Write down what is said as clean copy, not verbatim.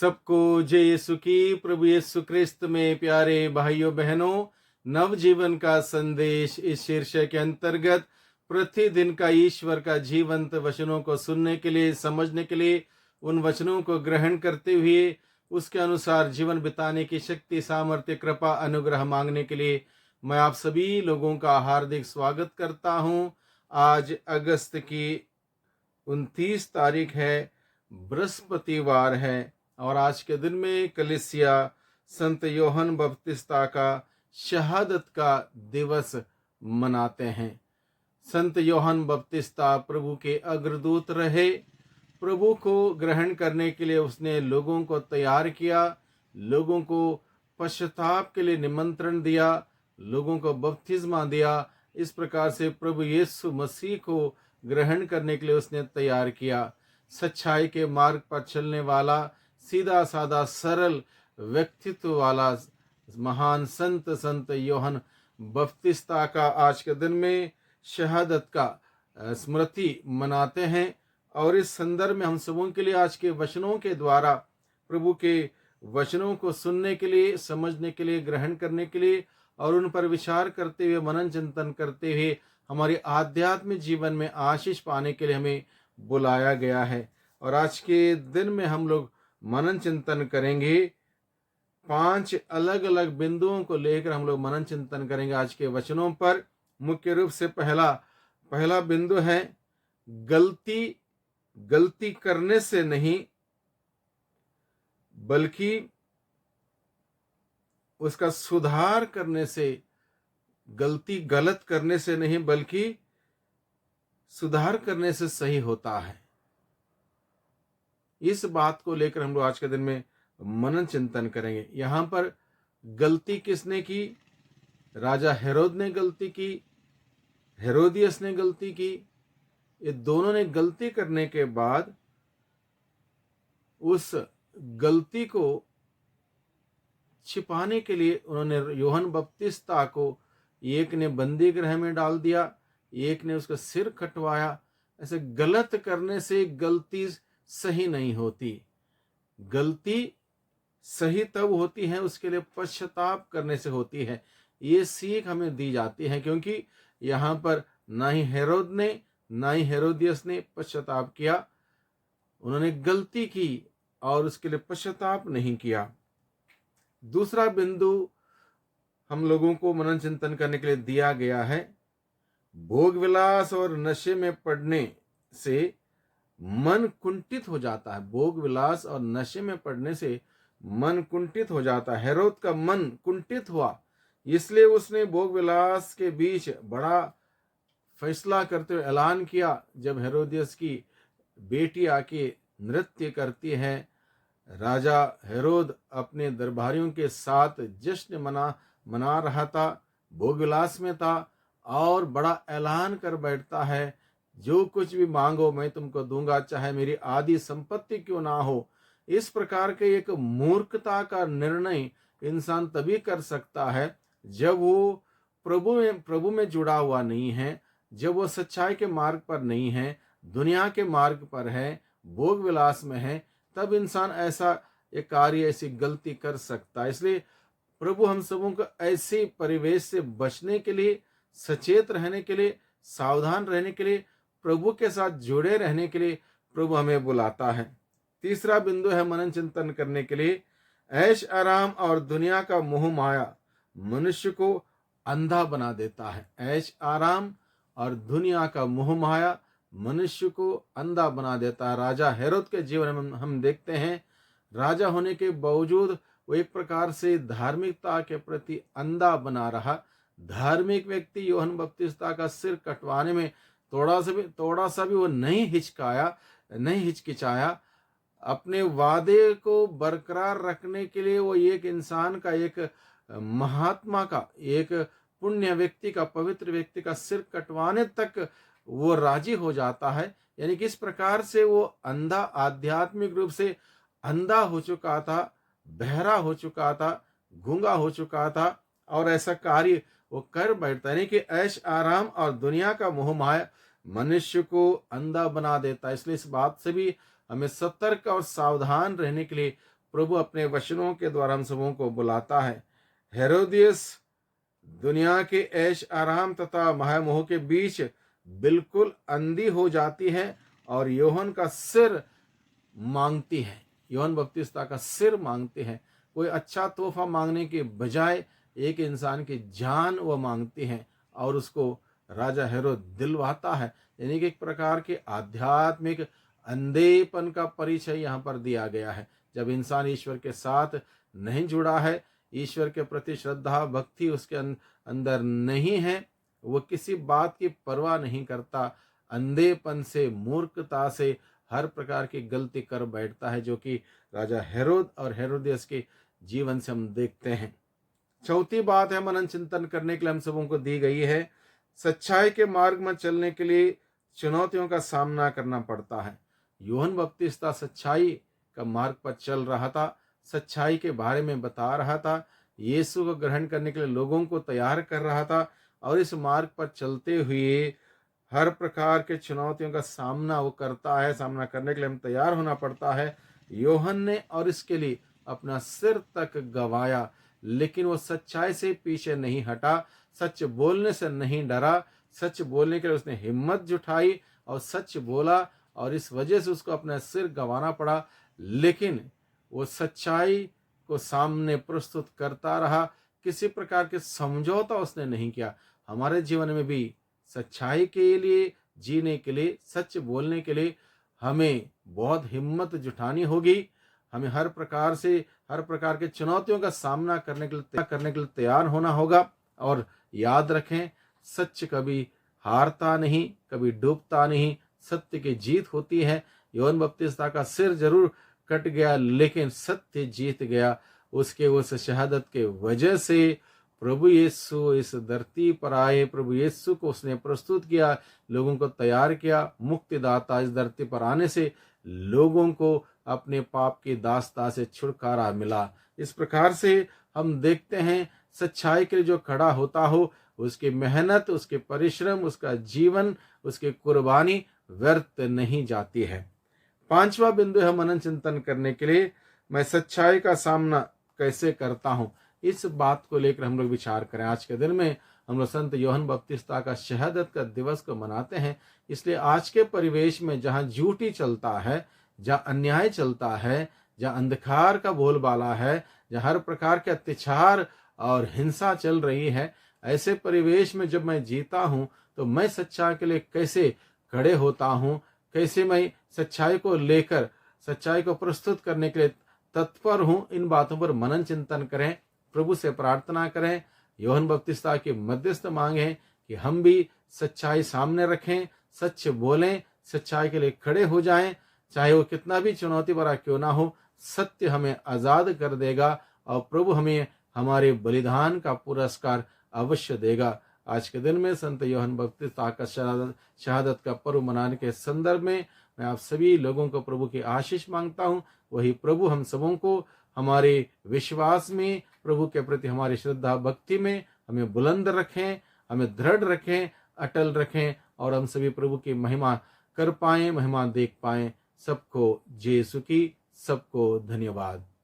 सबको जय यीशु की। प्रभु यीशु क्रिस्त में प्यारे भाइयों बहनों, नव जीवन का संदेश इस शीर्षक के अंतर्गत प्रतिदिन का ईश्वर का जीवंत वचनों को सुनने के लिए, समझने के लिए, उन वचनों को ग्रहण करते हुए उसके अनुसार जीवन बिताने की शक्ति, सामर्थ्य, कृपा, अनुग्रह मांगने के लिए मैं आप सभी लोगों का हार्दिक स्वागत करता हूं। आज अगस्त की 29 तारीख है, बृहस्पतिवार है, और आज के दिन में कलीसिया संत योहन बपतिस्ता का शहादत का दिवस मनाते हैं। संत योहन बपतिस्ता प्रभु के अग्रदूत रहे। प्रभु को ग्रहण करने के लिए उसने लोगों को तैयार किया, लोगों को पश्चाताप के लिए निमंत्रण दिया, लोगों को बपतिस्मा दिया। इस प्रकार से प्रभु यीशु मसीह को ग्रहण करने के लिए उसने तैयार किया। सच्चाई के मार्ग पर चलने वाला, सीधा साधा सरल व्यक्तित्व वाला महान संत योहन बपतिस्ता का आज के दिन में शहादत का स्मृति मनाते हैं। और इस संदर्भ में हम सबों के लिए आज के वचनों के द्वारा प्रभु के वचनों को सुनने के लिए, समझने के लिए, ग्रहण करने के लिए और उन पर विचार करते हुए, मनन चिंतन करते हुए हमारे आध्यात्मिक जीवन में आशीष पाने के लिए हमें बुलाया गया है। और आज के दिन में हम लोग मनन चिंतन करेंगे। 5 अलग अलग बिंदुओं को लेकर हम लोग मनन चिंतन करेंगे आज के वचनों पर। मुख्य रूप से पहला बिंदु है गलती करने से नहीं, बल्कि उसका सुधार करने से। गलत करने से नहीं, बल्कि सुधार करने से सही होता है। इस बात को लेकर हम लोग आज के दिन में मनन चिंतन करेंगे। यहां पर गलती किसने की? राजा हेरोद ने गलती की, हेरोदियस ने गलती की। ये दोनों ने गलती करने के बाद उस गलती को छिपाने के लिए उन्होंने योहन बपतिस्ता को, एक ने बंदी गृह में डाल दिया, एक ने उसका सिर कटवाया। ऐसे गलत करने से गलती सही नहीं होती। गलती सही तब होती है, उसके लिए पश्चाताप करने से होती है। ये सीख हमें दी जाती है, क्योंकि यहाँ पर ना ही हेरोद ने ना ही हेरोदियस ने पश्चाताप किया। उन्होंने गलती की और उसके लिए पश्चाताप नहीं किया। दूसरा बिंदु हम लोगों को मनन चिंतन करने के लिए दिया गया है। भोग विलास और नशे में पड़ने से मन कुंठित हो जाता है। भोग विलास और नशे में पड़ने से मन कुंठित हो जाता है। हेरोद का मन कुंठित हुआ, इसलिए उसने भोग विलास के बीच बड़ा फैसला करते हुए ऐलान किया। जब हेरोदियस की बेटी आके नृत्य करती है, राजा हेरोद अपने दरबारियों के साथ जश्न मना रहा था, भोग विलास में था, और बड़ा ऐलान कर बैठता है, जो कुछ भी मांगो मैं तुमको दूंगा, चाहे मेरी आधी संपत्ति क्यों ना हो। इस प्रकार के एक मूर्खता का निर्णय इंसान तभी कर सकता है जब वो प्रभु में जुड़ा हुआ नहीं है, जब वो सच्चाई के मार्ग पर नहीं है, दुनिया के मार्ग पर है, भोग विलास में है। तब इंसान ऐसा एक कार्य, ऐसी गलती कर सकता है। इसलिए प्रभु हम सबों को ऐसे परिवेश से बचने के लिए, सचेत रहने के लिए, सावधान रहने के लिए, प्रभु के साथ जुड़े रहने के लिए प्रभु हमें बुलाता है। तीसरा बिंदु है मनन चिंतन करने के लिए, ऐश आराम और दुनिया का मोह माया मनुष्य को अंधा बना देता है। ऐश आराम और दुनिया का मोह माया मनुष्य को अंधा बना देता है। राजा हेरोद के जीवन में हम देखते हैं, राजा होने के बावजूद वो एक प्रकार से धार्मिकता के प्रति अंधा बना रहा। धार्मिक व्यक्ति योहन बपतिस्ता का सिर कटवाने में थोड़ा सा भी वो नहीं हिचकिचाया। अपने वादे को बरकरार रखने के लिए वो एक इंसान का, एक महात्मा का, एक पुण्य व्यक्ति का, पवित्र व्यक्ति का सिर कटवाने तक वो राजी हो जाता है। यानी कि इस प्रकार से वो अंधा, आध्यात्मिक रूप से अंधा हो चुका था, बहरा हो चुका था, गूंगा हो चुका था, और ऐसा कार्य वो कर बैठता है। यानी कि ऐश आराम और दुनिया का मोह माया मनुष्य को अंधा बना देता है। इसलिए इस बात से भी हमें सतर्क और सावधान रहने के लिए प्रभु अपने वचनों के द्वारा हम सबों को बुलाता है। हेरोदियस दुनिया के ऐश आराम तथा महामोह के बीच बिल्कुल अंधी हो जाती है और यूहन्ना का सिर मांगती है, यूहन्ना बपतिस्ता का सिर मांगते हैं। कोई अच्छा तोहफा मांगने के बजाय एक इंसान की जान वो मांगती हैं और उसको राजा हेरोद दिलवाता है। यानी कि एक प्रकार के आध्यात्मिक अंधेपन का परिचय यहाँ पर दिया गया है। जब इंसान ईश्वर के साथ नहीं जुड़ा है, ईश्वर के प्रति श्रद्धा भक्ति उसके अंदर नहीं है, वो किसी बात की परवाह नहीं करता, अंधेपन से मूर्खता से हर प्रकार की गलती कर बैठता है, जो कि राजा हेरोद और हेरोदियस के जीवन से हम देखते हैं। चौथी बात है मनन चिंतन करने के लिए हम सबों को दी गई है, सच्चाई के मार्ग में चलने के लिए चुनौतियों का सामना करना पड़ता है। यूहन्ना बपतिस्ता सच्चाई का मार्ग पर चल रहा था, सच्चाई के बारे में बता रहा था, यीशु को ग्रहण करने के लिए लोगों को तैयार कर रहा था और इस मार्ग पर चलते हुए हर प्रकार के चुनौतियों का सामना वो करता है। सामना करने के लिए हम तैयार होना पड़ता है। यूहन्ना ने और इसके लिए अपना सिर तक गवाया, लेकिन वो सच्चाई से पीछे नहीं हटा, सच बोलने से नहीं डरा, सच बोलने के लिए उसने हिम्मत जुटाई और सच बोला और इस वजह से उसको अपना सिर गंवाना पड़ा। लेकिन वो सच्चाई को सामने प्रस्तुत करता रहा, किसी प्रकार के समझौता उसने नहीं किया। हमारे जीवन में भी सच्चाई के लिए जीने के लिए, सच बोलने के लिए हमें बहुत हिम्मत जुटानी होगी। हमें हर प्रकार के चुनौतियों का सामना करने के लिए तैयार होना होगा। और याद रखें, सच कभी हारता नहीं, कभी डूबता नहीं, सत्य की जीत होती है। यूहन्ना बपतिस्ता का सिर जरूर कट गया, लेकिन सत्य जीत गया। उसके उस शहादत के वजह से प्रभु यीशु इस धरती पर आए, प्रभु यीशु को उसने प्रस्तुत किया, लोगों को तैयार किया। मुक्तिदाता इस धरती पर आने से लोगों को अपने पाप की दास्ता से छुटकारा मिला। इस प्रकार से हम देखते हैं, सच्चाई के लिए जो खड़ा होता हो, उसकी मेहनत, उसके परिश्रम, उसका जीवन, उसकी कुर्बानी व्यर्थ नहीं जाती है। पांचवा बिंदु है मनन चिंतन करने के लिए, मैं सच्चाई का सामना कैसे करता हूं। इस बात को लेकर हम लोग विचार करें। आज के दिन में हम लोग संत यूहन्ना बपतिस्ता का शहादत का दिवस को मनाते हैं। इसलिए आज के परिवेश में जहां झूठी चलता है, जहां अन्याय चलता है, जहां अंधकार का बोलबाला है, जहां हर प्रकार के अत्याचार और हिंसा चल रही है, ऐसे परिवेश में जब मैं जीता हूं तो मैं सच्चाई के लिए कैसे खड़े होता हूं, कैसे मैं सच्चाई को लेकर, सच्चाई को प्रस्तुत करने के लिए तत्पर हूं। इन बातों पर मनन चिंतन करें, प्रभु से प्रार्थना करें, यूहन्ना बपतिस्ता की मध्यस्थ मांगें कि हम भी सच्चाई सामने रखें, सच बोलें, सच्चाई के लिए खड़े हो जाएं। चाहे वो कितना भी चुनौती भरा क्यों ना हो, सत्य हमें आजाद कर देगा और प्रभु हमें हमारे बलिदान का पुरस्कार अवश्य देगा। आज के दिन में संत यूहन्ना बपतिस्ता का शहादत का पर्व मनाने के संदर्भ में मैं आप सभी लोगों को प्रभु की आशीष मांगता हूँ। वही प्रभु हम सबों को हमारे विश्वास में, प्रभु के प्रति हमारी श्रद्धा भक्ति में हमें बुलंद रखें, हमें दृढ़ रखें, अटल रखें और हम सभी प्रभु की महिमा कर पाएं, महिमा देख पाएं। सबको जय यीशु की, सबको धन्यवाद।